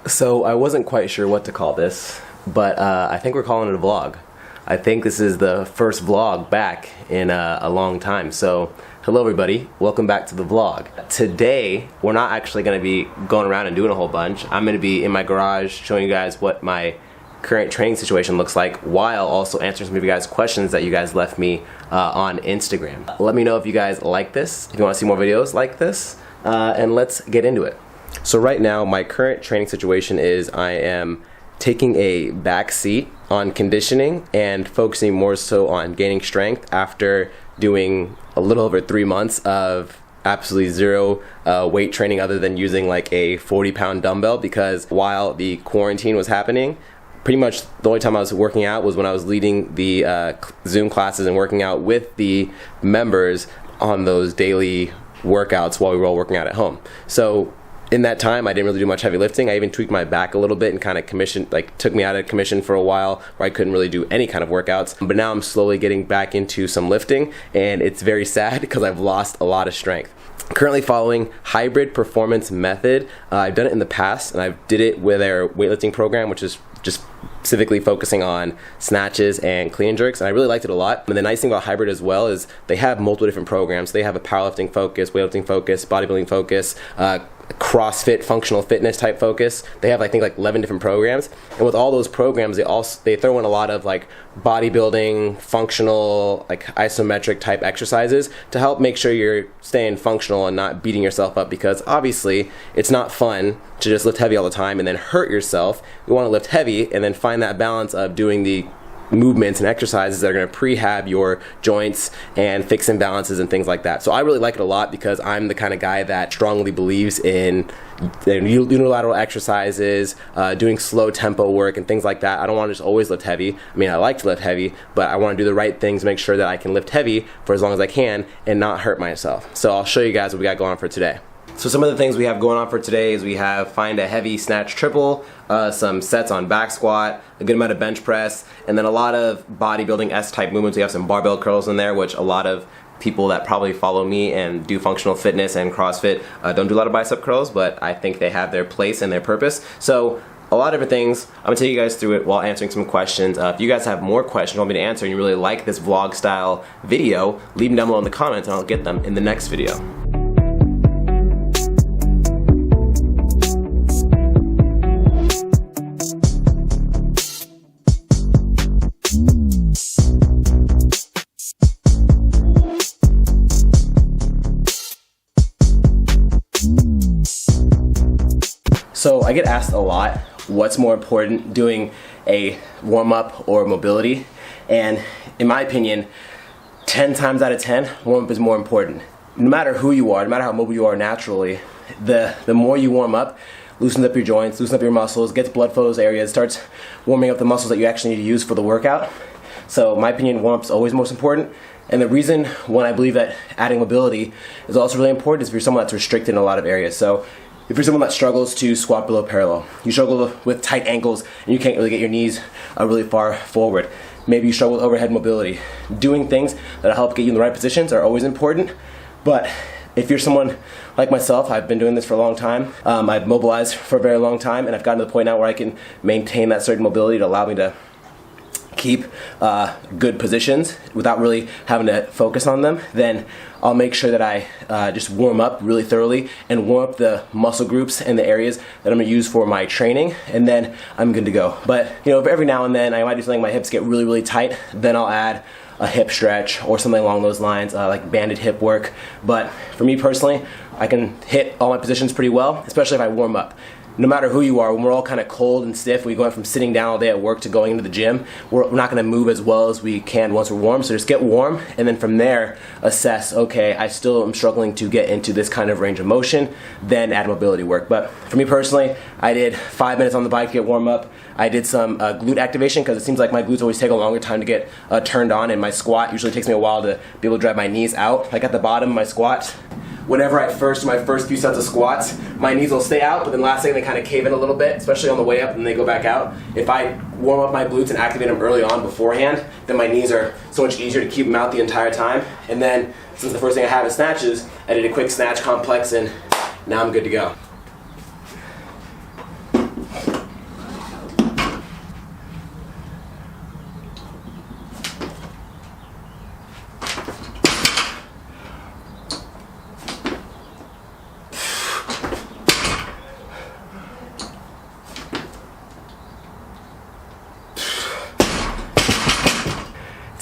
So I wasn't quite sure what to call this, but I think we're calling it a vlog. I think this is the first vlog back in a long time. So hello everybody, welcome back to the vlog. Today, we're not actually gonna be going around and doing a whole bunch. I'm gonna be in my garage showing you guys what my current training situation looks like while also answering some of you guys' questions that you guys left me on Instagram. Let me know if you guys like this, if you wanna see more videos like this, and let's get into it. So right now, my current training situation is I am taking a back seat on conditioning and focusing more so on gaining strength after doing a little over 3 months of absolutely zero weight training other than using like a 40-pound dumbbell, because while the quarantine was happening, pretty much the only time I was working out was when I was leading the Zoom classes and working out with the members on those daily workouts while we were all working out at home. So in that time, I didn't really do much heavy lifting. I even tweaked my back a little bit and kind of took me out of commission for a while where I couldn't really do any kind of workouts. But now I'm slowly getting back into some lifting, and it's very sad because I've lost a lot of strength. Currently following hybrid performance method. I've done it in the past, and I did it with our weightlifting program, which is just specifically focusing on snatches and clean and jerks, and I really liked it a lot. And the nice thing about hybrid as well is they have multiple different programs. They have a powerlifting focus, weightlifting focus, bodybuilding focus, CrossFit, functional fitness type focus. They have, I think, like 11 different programs, and with all those programs, they throw in a lot of like bodybuilding, functional, like isometric type exercises to help make sure you're staying functional and not beating yourself up, because obviously it's not fun to just lift heavy all the time and then hurt yourself. You want to lift heavy and then find that balance of doing the movements and exercises that are going to prehab your joints and fix imbalances and things like that. So I really like it a lot because I'm the kind of guy that strongly believes in unilateral exercises, doing slow tempo work and things like that. I don't want to just always lift heavy. I mean, I like to lift heavy, but I want to do the right things to make sure that I can lift heavy for as long as I can and not hurt myself. So I'll show you guys what we got going on for today. So some of the things we have going on for today is we have find a heavy snatch triple, some sets on back squat, a good amount of bench press, and then a lot of bodybuilding S-type movements. We have some barbell curls in there, which a lot of people that probably follow me and do functional fitness and CrossFit don't do a lot of bicep curls, but I think they have their place and their purpose. So a lot of different things. I'm gonna take you guys through it while answering some questions. If you guys have more questions you want me to answer and you really like this vlog style video, leave them down below in the comments and I'll get them in the next video. So I get asked a lot, what's more important, doing a warm-up or mobility? And in my opinion, 10 times out of 10, warm-up is more important. No matter who you are, no matter how mobile you are naturally, the more you warm up, loosens up your joints, loosens up your muscles, gets blood flow to those areas, starts warming up the muscles that you actually need to use for the workout. So in my opinion, warm-up is always most important. And the reason when I believe that adding mobility is also really important is if you're someone that's restricted in a lot of areas. So if you're someone that struggles to squat below parallel, you struggle with tight ankles and you can't really get your knees really far forward. Maybe you struggle with overhead mobility. Doing things that help get you in the right positions are always important. But if you're someone like myself, I've been doing this for a long time. I've mobilized for a very long time, and I've gotten to the point now where I can maintain that certain mobility to allow me to keep good positions without really having to focus on them. Then I'll make sure that I just warm up really thoroughly and warm up the muscle groups and the areas that I'm gonna use for my training, and then I'm good to go. But you know, every now and then I might do something, my hips get really, really tight, then I'll add a hip stretch or something along those lines, like banded hip work. But for me personally, I can hit all my positions pretty well, especially if I warm up. No matter who you are, when we're all kind of cold and stiff, we go from sitting down all day at work to going into the gym, we're not going to move as well as we can once we're warm. So just get warm, and then from there, assess, okay, I still am struggling to get into this kind of range of motion, then add mobility work. But for me personally, I did 5 minutes on the bike to get warm up. I did some glute activation because it seems like my glutes always take a longer time to get turned on, and my squat usually takes me a while to be able to drive my knees out. Like at the bottom of my squat, whenever I do my first few sets of squats, my knees will stay out, but then last second they kind of cave in a little bit, especially on the way up, and they go back out. If I warm up my glutes and activate them early on beforehand, then my knees are so much easier to keep them out the entire time. And then, since the first thing I have is snatches, I did a quick snatch complex, and now I'm good to go.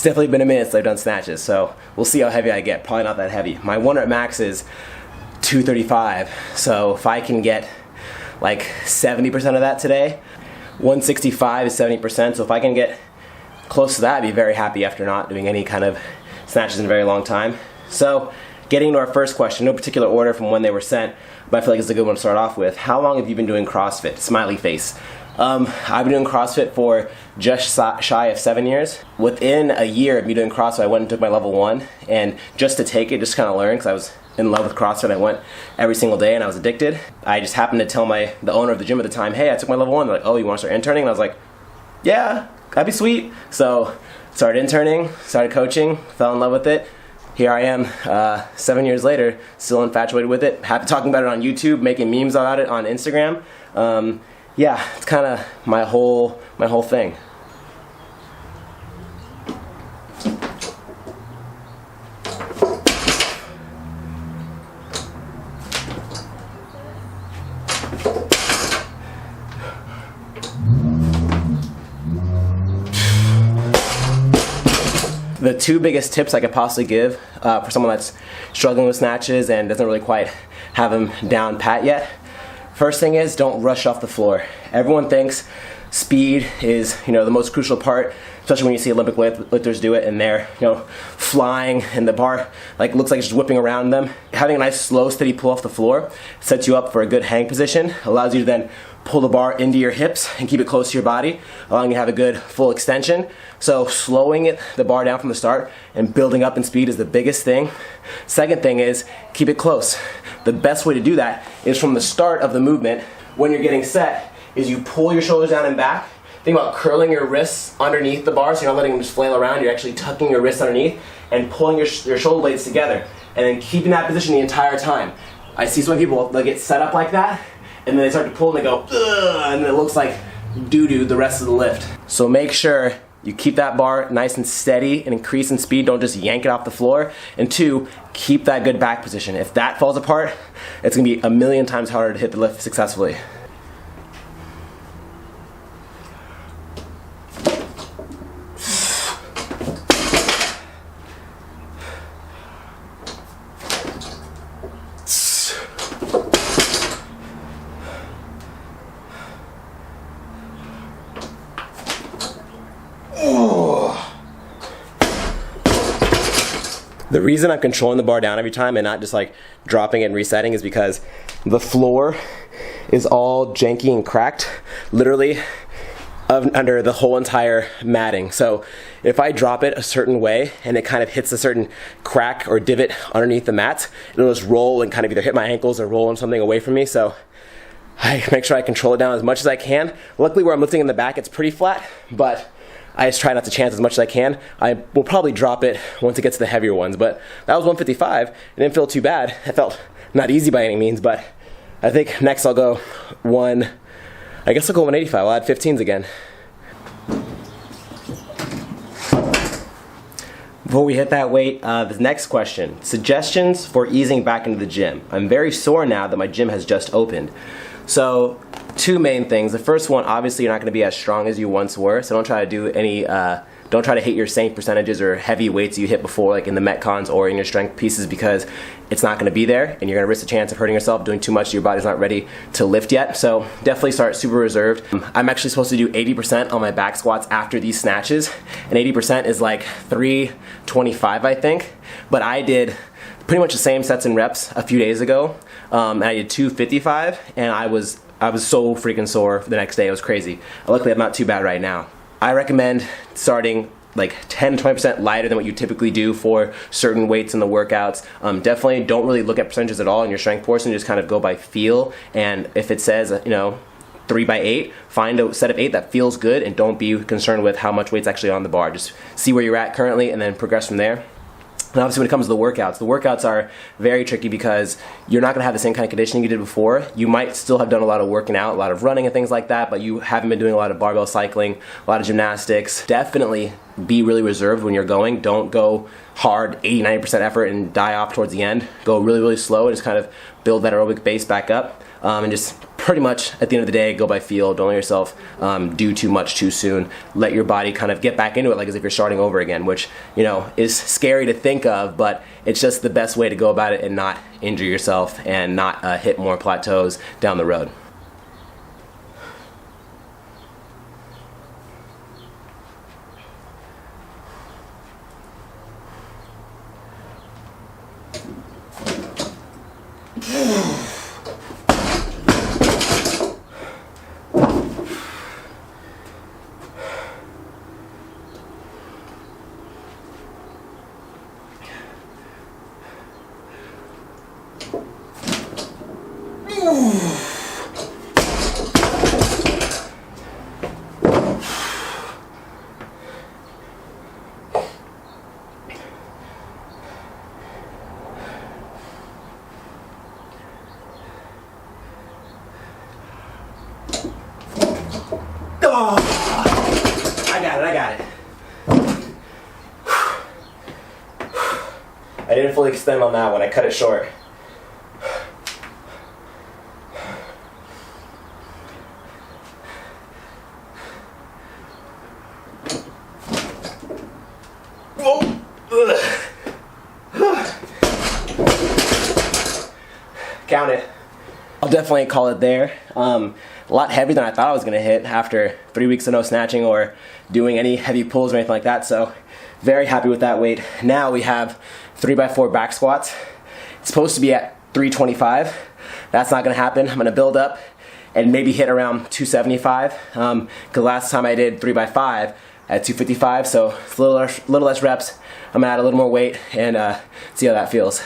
definitely been a minute since I've done snatches, so we'll see how heavy I get. Probably not that heavy. My 1 rep max is 235, so if I can get like 70% of that today, 165 is 70%, so if I can get close to that, I'd be very happy after not doing any kind of snatches in a very long time. So, getting to our first question, no particular order from when they were sent, but I feel like it's a good one to start off with. How long have you been doing CrossFit? Smiley face. I've been doing CrossFit for just shy of 7 years. Within a year of me doing CrossFit, I went and took my level 1, and just to take it, just kind of learn, because I was in love with CrossFit. I went every single day and I was addicted. I just happened to tell the owner of the gym at the time, hey, I took my level 1. They're like, oh, you want to start interning? And I was like, yeah, that'd be sweet. So started interning, started coaching, fell in love with it. Here I am, 7 years later, still infatuated with it. Happy talking about it on YouTube, making memes about it on Instagram. Yeah, it's kind of my whole thing. The 2 biggest tips I could possibly give for someone that's struggling with snatches and doesn't really quite have them down pat yet. First thing is, don't rush off the floor. Everyone thinks speed is, the most crucial part, especially when you see Olympic lifters do it and they're, flying and the bar looks like it's just whipping around them. Having a nice slow, steady pull off the floor sets you up for a good hang position, allows you to then pull the bar into your hips and keep it close to your body, allowing you to have a good full extension. So slowing the bar down from the start and building up in speed is the biggest thing. Second thing is, keep it close. The best way to do that is from the start of the movement, when you're getting set, is you pull your shoulders down and back. Think about curling your wrists underneath the bar, so you're not letting them just flail around, you're actually tucking your wrists underneath and pulling your shoulder blades together, and then keeping that position the entire time. I see so many people, they'll get set up like that, and then they start to pull and they go, ugh, and it looks like doo-doo the rest of the lift. So make sure you keep that bar nice and steady and increase in speed. Don't just yank it off the floor. And 2, keep that good back position. If that falls apart, it's gonna be a million times harder to hit the lift successfully. The reason I'm controlling the bar down every time and not just dropping it and resetting is because the floor is all janky and cracked, literally under the whole entire matting. So if I drop it a certain way and it kind of hits a certain crack or divot underneath the mat, it'll just roll and kind of either hit my ankles or roll on something away from me. So I make sure I control it down as much as I can. Luckily where I'm lifting in the back, it's pretty flat, but I just try not to chance as much as I can. I will probably drop it once it gets to the heavier ones, but that was 155. It didn't feel too bad. It felt not easy by any means, but I think next I'll go I guess I'll go 185. I'll add 15s again. Before we hit that weight, the next question, suggestions for easing back into the gym. I'm very sore now that my gym has just opened. So 2 main things. The first one, obviously you're not going to be as strong as you once were, so don't try to do any, don't try to hit your same percentages or heavy weights you hit before, like in the Metcons or in your strength pieces, because it's not going to be there and you're going to risk the chance of hurting yourself doing too much. Your body's not ready to lift yet, so definitely start super reserved. I'm actually supposed to do 80% on my back squats after these snatches, and 80% is like 325 I think, but I did pretty much the same sets and reps a few days ago, and I did 255 and I was so freaking sore the next day. It was crazy. Luckily I'm not too bad right now. I recommend starting like 10-20% lighter than what you typically do for certain weights in the workouts. Definitely don't really look at percentages at all in your strength portion, just kind of go by feel, and if it says 3 by 8, find a set of 8 that feels good, and don't be concerned with how much weight's actually on the bar. Just see where you're at currently and then progress from there. And obviously when it comes to the workouts are very tricky because you're not going to have the same kind of conditioning you did before. You might still have done a lot of working out, a lot of running and things like that, but you haven't been doing a lot of barbell cycling, a lot of gymnastics. Definitely be really reserved when you're going. Don't go hard 80-90% effort and die off towards the end. Go really, really slow and just kind of build that aerobic base back up, and just pretty much at the end of the day, go by feel. Don't let yourself do too much too soon. Let your body kind of get back into it like as if you're starting over again, which, you know, is scary to think of, but it's just the best way to go about it and not injure yourself and not hit more plateaus down the road. Oh, I got it. I didn't fully extend on that one. I cut it short. Count it. I'll definitely call it there. A lot heavier than I thought I was going to hit after 3 weeks of no snatching or doing any heavy pulls or anything like that. So very happy with that weight. Now we have 3x4 back squats. It's supposed to be at 325. That's not going to happen. I'm going to build up and maybe hit around 275. Because last time I did 3x5 at 255, so it's a little less reps. I'm going to add a little more weight and see how that feels.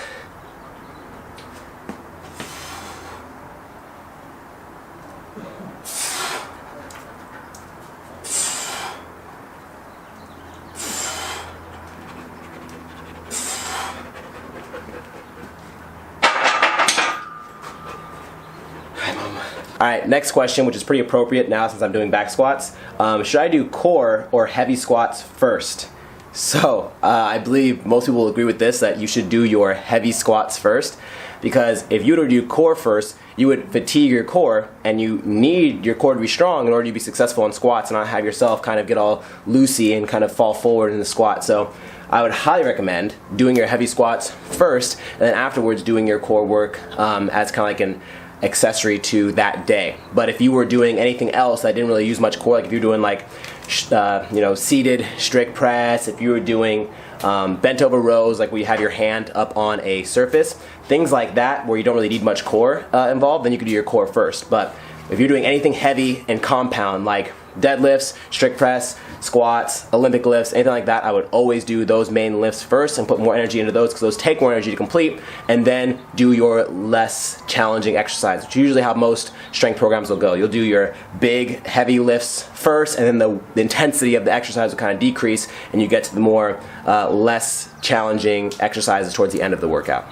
Alright, next question, which is pretty appropriate now since I'm doing back squats. Should I do core or heavy squats first? So, I believe most people will agree with this, that you should do your heavy squats first. Because if you were to do core first, you would fatigue your core, and you need your core to be strong in order to be successful in squats and not have yourself kind of get all loosey and kind of fall forward in the squat. So, I would highly recommend doing your heavy squats first, and then afterwards doing your core work as kind of like an accessory to that day. But if you were doing anything else that didn't really use much core, like if you're doing like seated strict press, if you were doing bent over rows, like where you have your hand up on a surface, things like that where you don't really need much core involved, then you could do your core first. But if you're doing anything heavy and compound like deadlifts, strict press, squats, Olympic lifts, anything like that, I would always do those main lifts first and put more energy into those because those take more energy to complete, and then do your less challenging exercise, which is usually how most strength programs will go. You'll do your big, heavy lifts first, and then the intensity of the exercise will kind of decrease, and you get to the more less challenging exercises towards the end of the workout.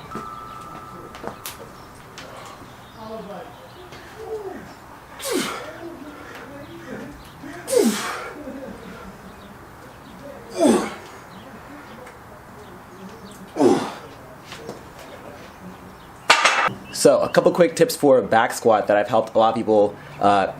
So a couple quick tips for back squat that I've helped a lot of people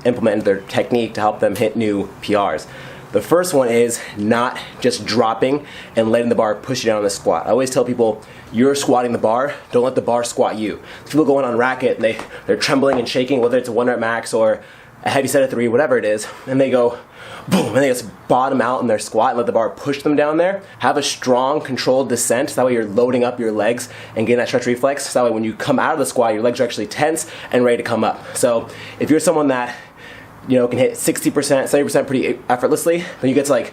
implement their technique to help them hit new PRs. The first one is not just dropping and letting the bar push you down on the squat. I always tell people, you're squatting the bar, don't let the bar squat you. People going on racket, they're trembling and shaking, whether it's a 1 rep max or a heavy set of 3, whatever it is, and they go boom, and they just bottom out in their squat and let the bar push them down there. Have a strong, controlled descent, so that way you're loading up your legs and getting that stretch reflex, so that way when you come out of the squat, your legs are actually tense and ready to come up. So if you're someone that can hit 60%, 70% pretty effortlessly, when you get to like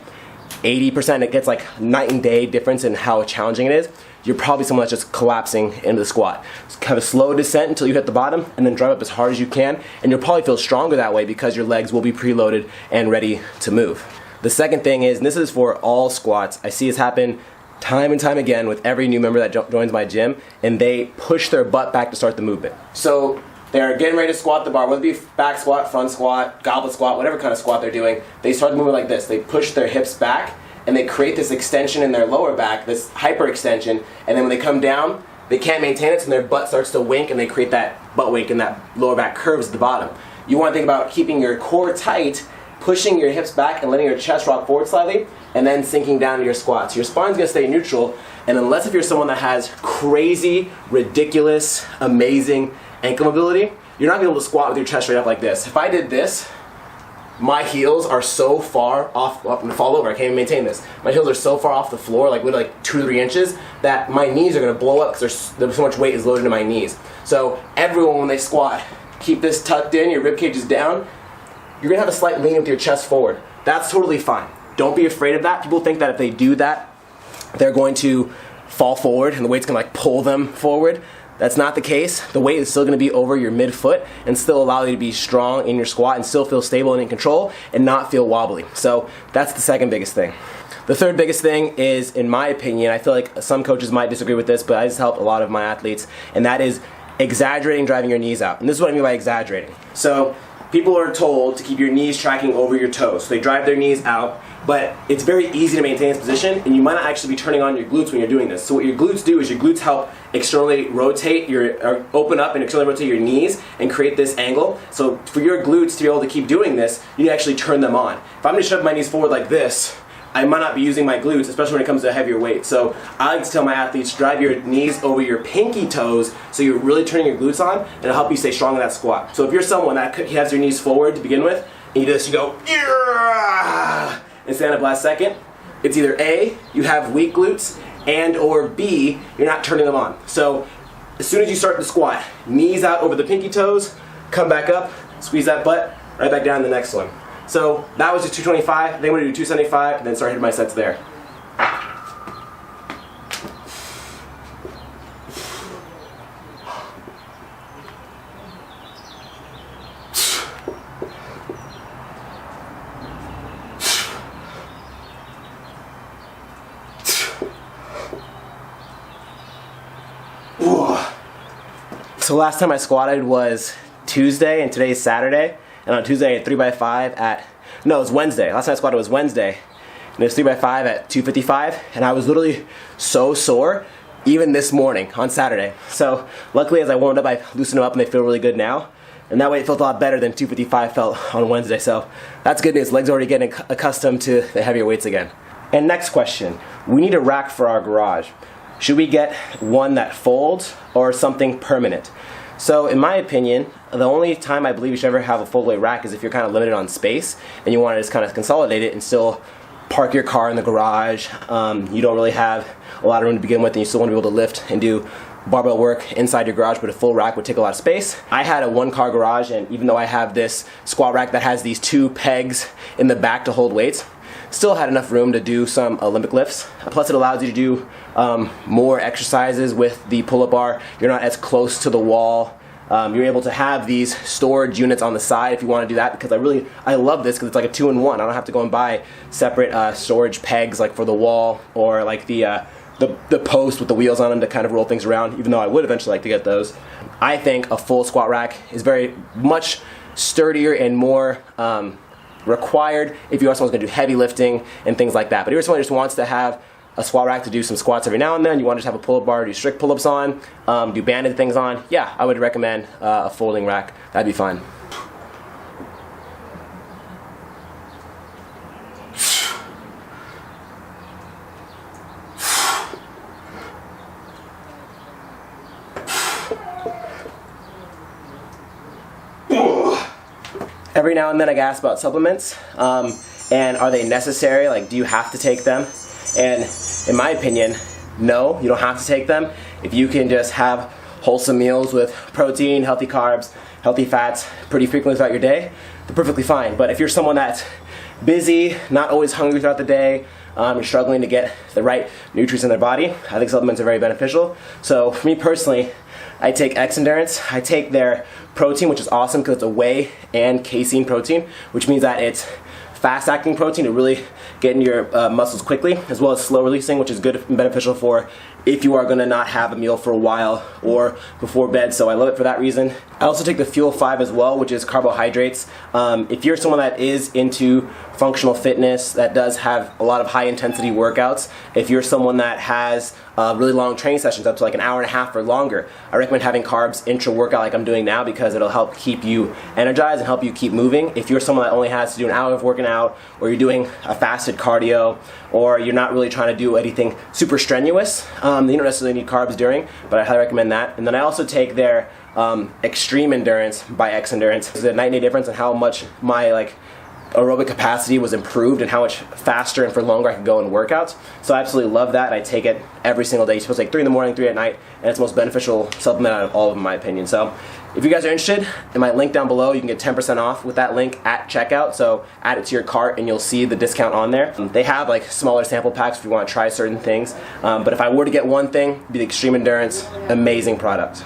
80%, it gets like night and day difference in how challenging it is. You're probably someone that's just collapsing into the squat. Just have a slow descent until you hit the bottom, and then drive up as hard as you can, and you'll probably feel stronger that way because your legs will be preloaded and ready to move. The second thing is, and this is for all squats, I see this happen time and time again with every new member that joins my gym, and they push their butt back to start the movement. So they're getting ready to squat the bar, whether it be back squat, front squat, goblet squat, whatever kind of squat they're doing, they start the movement like this. They push their hips back, and they create this extension in their lower back, this hyperextension, and then when they come down, they can't maintain it, so their butt starts to wink and they create that butt wink and that lower back curves at the bottom. You want to think about keeping your core tight, pushing your hips back and letting your chest rock forward slightly, and then sinking down to your squats. Your spine's going to stay neutral, and unless if you're someone that has crazy, ridiculous, amazing ankle mobility, you're not going to be able to squat with your chest straight up like this. If I did this, my heels are so far off, I'm going to fall over, I can't even maintain this. My heels are so far off the floor, like literally like 2 to 3 inches, that my knees are going to blow up because there's so much weight is loaded into my knees. So everyone, when they squat, keep this tucked in, your rib cage is down. You're going to have a slight lean with your chest forward. That's totally fine. Don't be afraid of that. People think that if they do that, they're going to fall forward and the weight's going to like pull them forward. That's not the case. The weight is still going to be over your midfoot and still allow you to be strong in your squat and still feel stable and in control and not feel wobbly. So that's the second biggest thing. The third biggest thing is, in my opinion, I feel like some coaches might disagree with this, but I just help a lot of my athletes, and that is exaggerating driving your knees out. And this is what I mean by exaggerating. So people are told to keep your knees tracking over your toes. So they drive their knees out, but it's very easy to maintain this position, and you might not actually be turning on your glutes when you're doing this. So what your glutes do is your glutes help externally rotate or open up and externally rotate your knees and create this angle. So for your glutes to be able to keep doing this, you need to actually turn them on. If I'm going to shove my knees forward like this, I might not be using my glutes, especially when it comes to heavier weight. So I like to tell my athletes, drive your knees over your pinky toes so you're really turning your glutes on, and it'll help you stay strong in that squat. So if you're someone that has your knees forward to begin with, and you do this, you go, yeah, and stand up last second, it's either A, you have weak glutes, and or B, you're not turning them on. So as soon as you start the squat, knees out over the pinky toes, come back up, squeeze that butt, right back down to the next one. So that was just 225, then I'm going to do 275, and then start hitting my sets there. So last time I squatted was Tuesday, and today is Saturday. And on Tuesday I had 3x5 it was Wednesday. Last time I squatted was Wednesday. And it was 3x5 at 255. And I was literally so sore, even this morning on Saturday. So luckily as I warmed up, I loosened them up and they feel really good now. And that way it felt a lot better than 255 felt on Wednesday. So that's good news. Legs are already getting accustomed to the heavier weights again. And next question. We need a rack for our garage. Should we get one that folds or something permanent? So in my opinion, the only time I believe you should ever have a fold-away rack is if you're kind of limited on space and you want to just kind of consolidate it and still park your car in the garage. You don't really have a lot of room to begin with, and you still want to be able to lift and do barbell work inside your garage, but a full rack would take a lot of space. I had a one-car garage, and even though I have this squat rack that has these 2 pegs in the back to hold weights, still had enough room to do some Olympic lifts. Plus it allows you to do more exercises with the pull-up bar. You're not as close to the wall. You're able to have these storage units on the side if you want to do that, because I love this because it's like a 2-in-1. I don't have to go and buy separate storage pegs like for the wall or like the post with the wheels on them to kind of roll things around, even though I would eventually like to get those. I think a full squat rack is very much sturdier and more required if you're someone's going to do heavy lifting and things like that. But if you're someone who just wants to have a squat rack to do some squats every now and then, you want to just have a pull-up bar, do strict pull-ups on, do banded things on, yeah, I would recommend a folding rack. That'd be fine. Every now and then I get asked about supplements, and are they necessary? Like, do you have to take them? And in my opinion, no, you don't have to take them. If you can just have wholesome meals with protein, healthy carbs, healthy fats pretty frequently throughout your day, they're perfectly fine. But if you're someone that's busy, not always hungry throughout the day, you're struggling to get the right nutrients in their body, I think supplements are very beneficial. So for me personally, I take X Endurance. I take their protein, which is awesome because it's a whey and casein protein, which means that it's fast-acting protein to really get in your muscles quickly, as well as slow-releasing, which is good and beneficial for if you are going to not have a meal for a while or before bed. So I love it for that reason. I also take the Fuel 5 as well, which is carbohydrates. If you're someone that is into functional fitness, that does have a lot of high intensity workouts, if you're someone that has really long training sessions, up to like an hour and a half or longer, I recommend having carbs intra-workout like I'm doing now, because it'll help keep you energized and help you keep moving. If you're someone that only has to do an hour of working out, or you're doing a fasted cardio, or you're not really trying to do anything super strenuous, you don't necessarily need carbs during, but I highly recommend that. And then I also take their Extreme Endurance by X Endurance. There's a night and day difference in how much my aerobic capacity was improved and how much faster and for longer I could go in workouts. So I absolutely love that, and I take it every single day. You're supposed to take 3 in the morning, 3 at night, and it's the most beneficial supplement out of all of them, in my opinion. So if you guys are interested, in my link down below, you can get 10% off with that link at checkout. So add it to your cart and you'll see the discount on there. They have smaller sample packs if you want to try certain things. But if I were to get one thing, it'd be the Extreme Endurance. Amazing product.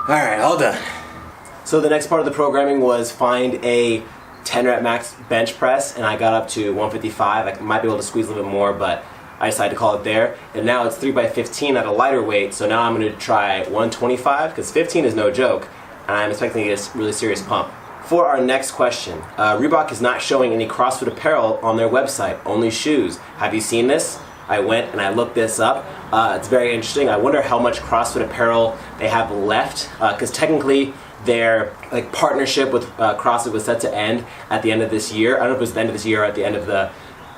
Alright, all done. So the next part of the programming was find a 10 rep max bench press, and I got up to 155. I might be able to squeeze a little bit more, but I decided to call it there. And now it's 3x15 at a lighter weight, so now I'm going to try 125, because 15 is no joke, and I'm expecting to get a really serious pump. For our next question, Reebok is not showing any CrossFit apparel on their website, only shoes. Have you seen this? I went and I looked this up. It's very interesting. I wonder how much CrossFit apparel they have left, because technically their partnership with CrossFit was set to end at the end of this year. I don't know if it was the end of this year or at the end of the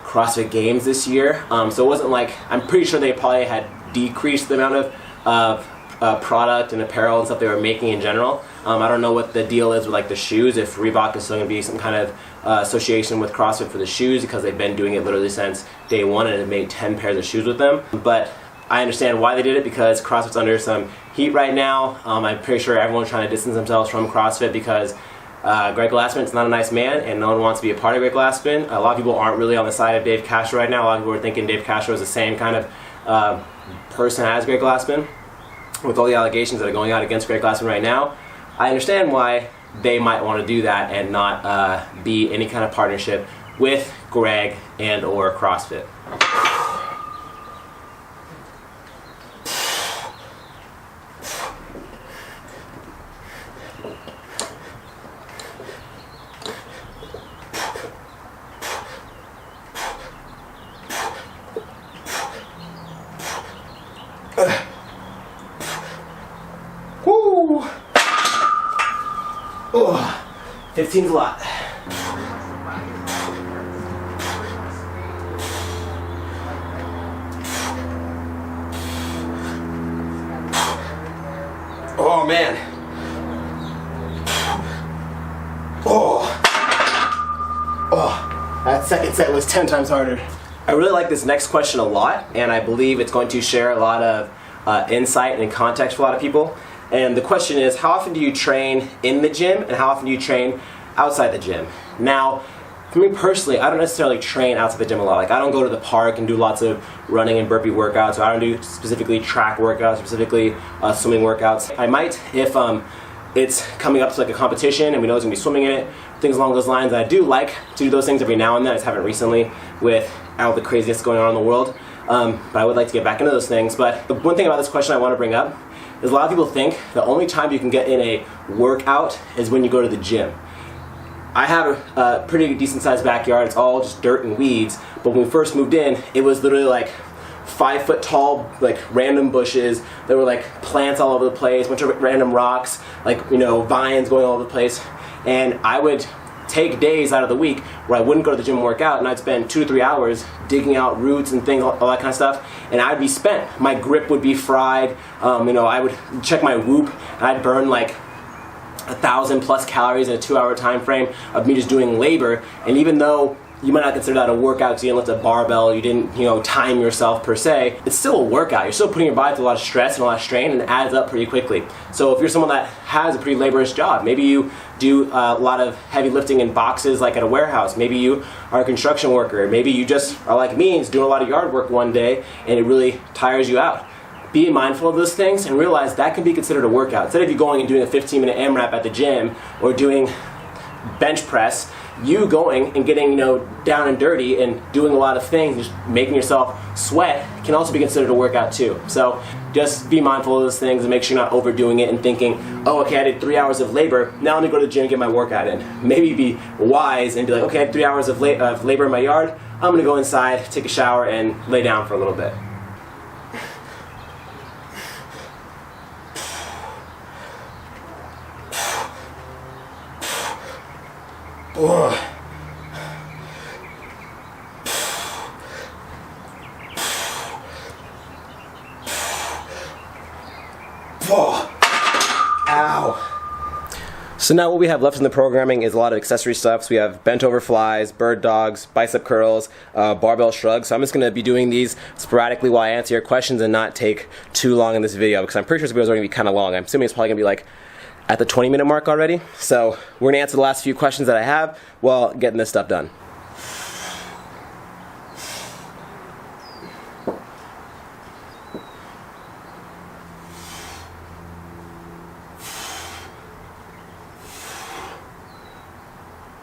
CrossFit Games this year. So it wasn't I'm pretty sure they probably had decreased the amount of product and apparel and stuff they were making in general. I don't know what the deal is with the shoes, if Reebok is still going to be some kind of association with CrossFit for the shoes, because they've been doing it literally since day one and have made 10 pairs of shoes with them. But I understand why they did it, because CrossFit's under some heat right now. I'm pretty sure everyone's trying to distance themselves from CrossFit because Greg Glassman's not a nice man and no one wants to be a part of Greg Glassman. A lot of people aren't really on the side of Dave Castro right now. A lot of people are thinking Dave Castro is the same kind of person as Greg Glassman, with all the allegations that are going out against Greg Glassman right now. I understand why they might want to do that and not be any kind of partnership with Greg and or CrossFit. Woo! 15's a lot. Oh man. That second set was 10 times harder. I really like this next question a lot, and I believe it's going to share a lot of insight and context for a lot of people. And the question is, how often do you train in the gym and how often do you train outside the gym? Now, for me personally, I don't necessarily train outside the gym a lot. I don't go to the park and do lots of running and burpee workouts, or I don't do specifically track workouts, specifically swimming workouts. I might if it's coming up to a competition and we know there's going to be swimming in it, things along those lines. I do like to do those things every now and then. I just haven't recently with all the craziness going on in the world. But I would like to get back into those things. But the one thing about this question I want to bring up is a lot of people think the only time you can get in a workout is when you go to the gym. I have a pretty decent sized backyard. It's all just dirt and weeds. But when we first moved in, it was literally 5 foot tall, random bushes. There were plants all over the place, a bunch of random rocks, vines going all over the place. And I would take days out of the week where I wouldn't go to the gym and work out, and I'd spend 2 to 3 hours digging out roots and things, all that kind of stuff, and I'd be spent. My grip would be fried. I would check my Whoop, and I'd burn 1,000 plus calories in a 2 hour time frame of me just doing labor. And even though you might not consider that a workout because you didn't lift a barbell, you didn't, time yourself per se. It's still a workout. You're still putting your body through a lot of stress and a lot of strain, and it adds up pretty quickly. So if you're someone that has a pretty laborious job, maybe you do a lot of heavy lifting in boxes like at a warehouse, maybe you are a construction worker, maybe you just are like me and doing a lot of yard work one day and it really tires you out. Be mindful of those things and realize that can be considered a workout. Instead of you going and doing a 15-minute AMRAP at the gym or doing bench press, you going and getting down and dirty and doing a lot of things, just making yourself sweat, can also be considered a workout too. So just be mindful of those things and make sure you're not overdoing it and thinking, oh, okay, I did 3 hours of labor, now let me go to the gym and get my workout in. Maybe be wise and be like, okay, I had 3 hours of labor in my yard, I'm gonna go inside, take a shower, and lay down for a little bit. Ugh. Ow. So now what we have left in the programming is a lot of accessory stuff. So we have bent over flies, bird dogs, bicep curls, barbell shrugs. So I'm just going to be doing these sporadically while I answer your questions and not take too long in this video, because I'm pretty sure this video is going to be kind of long. I'm assuming it's probably going to be like at the 20-minute mark already. So we're going to answer the last few questions that I have while getting this stuff done.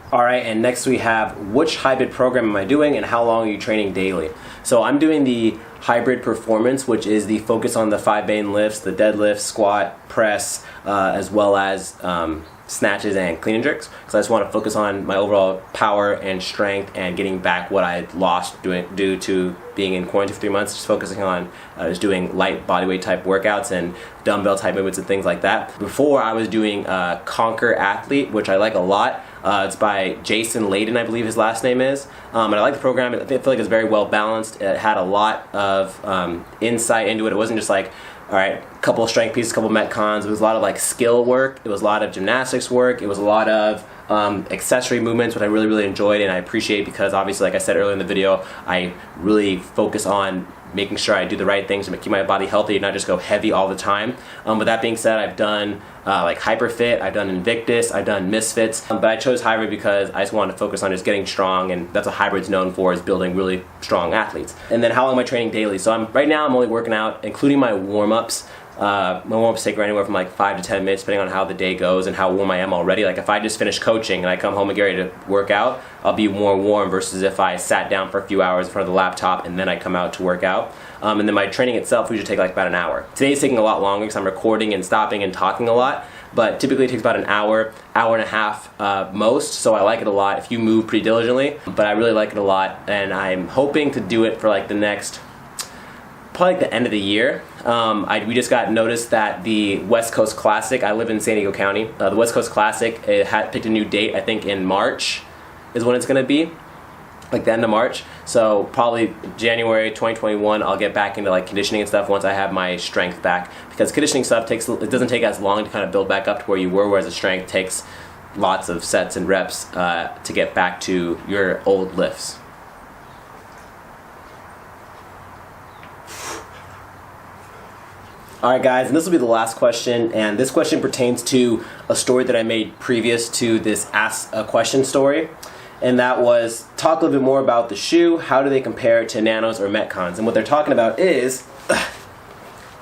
Alright, and next we have, which hybrid program am I doing and how long are you training daily? So I'm doing the hybrid performance, which is the focus on the 5 main lifts, the deadlift, squat, press, as well as snatches and clean and jerks, because I just want to focus on my overall power and strength and getting back what I lost due to being in quarantine for 3 months, just focusing on just doing light bodyweight type workouts and dumbbell type movements and things like that. Before I was doing Conquer Athlete, which I like a lot. It's by Jason Layden, I believe his last name is. And I like the program. I feel like it's very well balanced. It had a lot of insight into it. It wasn't just like, all right, a couple of strength pieces, a couple of metcons. It was a lot of like skill work. It was a lot of gymnastics work. It was a lot of accessory movements, which I really, really enjoyed and I appreciate, because obviously, like I said earlier in the video, I really focus on making sure I do the right things to keep my body healthy and not just go heavy all the time. But that being said, I've done like Hyperfit, I've done Invictus, I've done Misfits, but I chose hybrid because I just wanted to focus on just getting strong, and that's what hybrid's known for, is building really strong athletes. And then how long am I training daily? So right now I'm only working out, including my warm-ups. My warm-ups take anywhere from like 5 to 10 minutes depending on how the day goes and how warm I am already. Like if I just finish coaching and I come home and get ready to work out, I'll be more warm versus if I sat down for a few hours in front of the laptop and then I come out to work out. And then my training itself usually take like about an hour. Today's taking a lot longer because I'm recording and stopping and talking a lot, but typically it takes about an hour, hour and a half most, so I like it a lot if you move pretty diligently, but I really like it a lot, and I'm hoping to do it for like the next, probably like the end of the year. We just got noticed that the West Coast Classic, I live in San Diego County, the West Coast Classic, it had picked a new date, I think in March is when it's going to be, like the end of March. So probably January 2021 I'll get back into like conditioning and stuff once I have my strength back, because conditioning stuff it doesn't take as long to kind of build back up to where you were, whereas the strength takes lots of sets and reps to get back to your old lifts. Alright guys, and this will be the last question, and this question pertains to a story that I made previous to this Ask a Question story, and that was talk a little bit more about the shoe, how do they compare to nanos or metcons, and what they're talking about is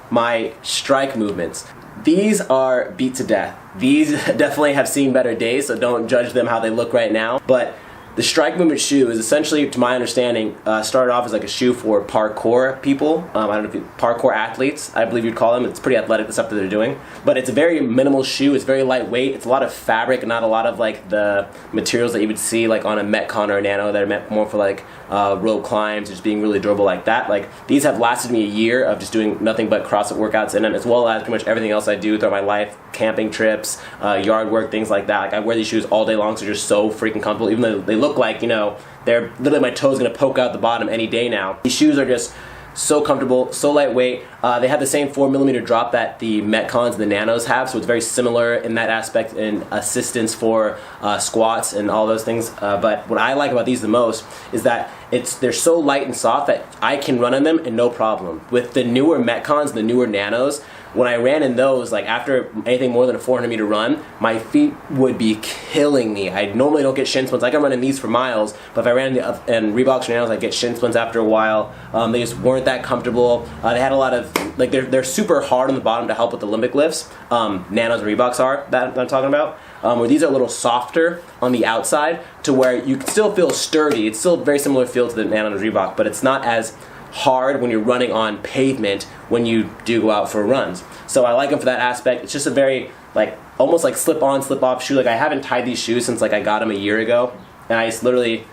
my strike movements. These are beat to death. These definitely have seen better days, so don't judge them how they look right now, but the strike movement shoe is essentially, to my understanding, started off as like a shoe for parkour people. I don't know if parkour athletes, I believe you'd call them. It's pretty athletic, the stuff that they're doing. But it's a very minimal shoe. It's very lightweight. It's a lot of fabric and not a lot of like the materials that you would see like on a Metcon or a Nano that are meant more for like rope climbs, just being really durable like that. Like these have lasted me a year of just doing nothing but CrossFit workouts in them, as well as pretty much everything else I do throughout my life, camping trips, yard work, things like that. Like I wear these shoes all day long, so they're just so freaking comfortable, even though they look like, you know, they're literally, my toes gonna poke out the bottom any day now. These shoes are just so comfortable, so lightweight. They have the same 4mm drop that the Metcons and the Nanos have, so it's very similar in that aspect in assistance for squats and all those things. But what I like about these the most is that they're so light and soft that I can run in them and no problem. With the newer Metcons and the newer Nanos, when I ran in those, like after anything more than a 400-meter run, my feet would be killing me. I normally don't get shin splints. I can run in these for miles, but if I ran in Reeboks or Nanos, I'd get shin splints after a while. They just weren't that comfortable. They had a lot of, like, they're super hard on the bottom to help with the limbic lifts. Nanos and Reeboks are, that I'm talking about. Where these are a little softer on the outside to where you can still feel sturdy. It's still a very similar feel to the Nanos and Reebok, but it's not as hard when you're running on pavement when you do go out for runs. So I like them for that aspect. It's just a very, like, almost like slip-on, slip-off shoe. Like, I haven't tied these shoes since, like, I got them a year ago, and I just literally,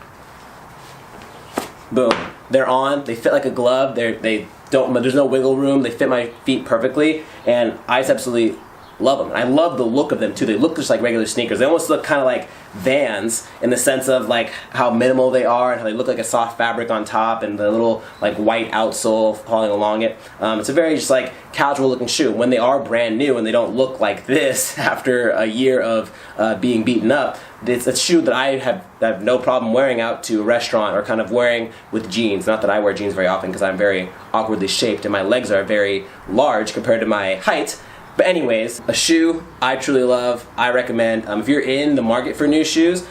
boom, they're on. They fit like a glove. They don't. There's no wiggle room. They fit my feet perfectly, and I just absolutely love them. And I love the look of them too. They look just like regular sneakers. They almost look kind of like Vans in the sense of like how minimal they are and how they look like a soft fabric on top and the little like white outsole falling along it. It's a very just like casual looking shoe. When they are brand new and they don't look like this after a year of being beaten up, it's a shoe that I have no problem wearing out to a restaurant or kind of wearing with jeans. Not that I wear jeans very often because I'm very awkwardly shaped and my legs are very large compared to my height. But anyways, a shoe I truly love, I recommend. If you're in the market for new shoes,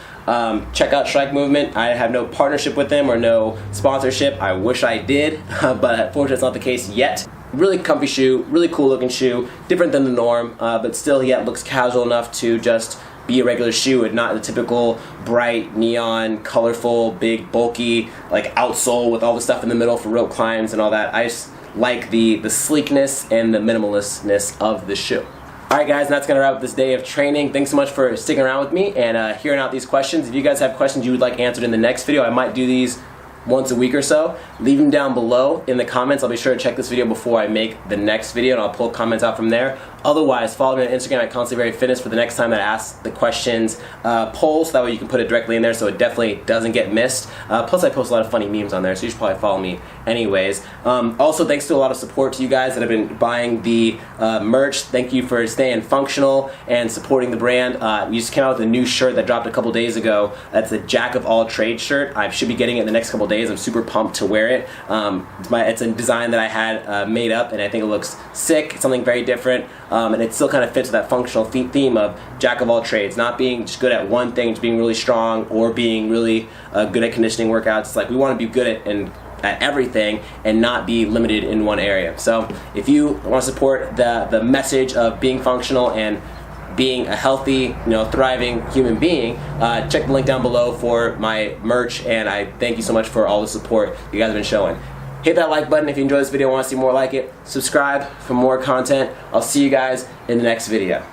check out Strike Movement. I have no partnership with them or no sponsorship. I wish I did, but unfortunately it's not the case yet. Really comfy shoe, really cool looking shoe, different than the norm, but still yet looks casual enough to just be a regular shoe and not the typical bright, neon, colorful, big, bulky, like outsole with all the stuff in the middle for rope climbs and all that. I just like the sleekness and the minimalistness of the shoe. Alright guys, and that's going to wrap up this day of training. Thanks so much for sticking around with me and hearing out these questions. If you guys have questions you would like answered in the next video, I might do these once a week or so. Leave them down below in the comments. I'll be sure to check this video before I make the next video and I'll pull comments out from there. Otherwise, follow me on Instagram at ConstantlyVariedFitness for the next time that I ask the questions poll, so that way you can put it directly in there so it definitely doesn't get missed. Plus I post a lot of funny memes on there, so you should probably follow me anyways. Also, thanks to a lot of support to you guys that have been buying the merch. Thank you for staying functional and supporting the brand. We just came out with a new shirt that dropped a couple days ago. That's a Jack of all trades shirt. I should be getting it in the next couple days. I'm super pumped to wear it. It's a design that I had made up and I think it looks sick. It's something very different. And it still kind of fits with that functional theme of Jack of all trades, not being just good at one thing, just being really strong or being really good at conditioning workouts. It's like we want to be good at everything and not be limited in one area. So if you want to support the message of being functional and being a healthy, thriving human being, check the link down below for my merch, and I thank you so much for all the support you guys have been showing. Hit that like button if you enjoyed this video and want to see more like it. Subscribe for more content. I'll see you guys in the next video.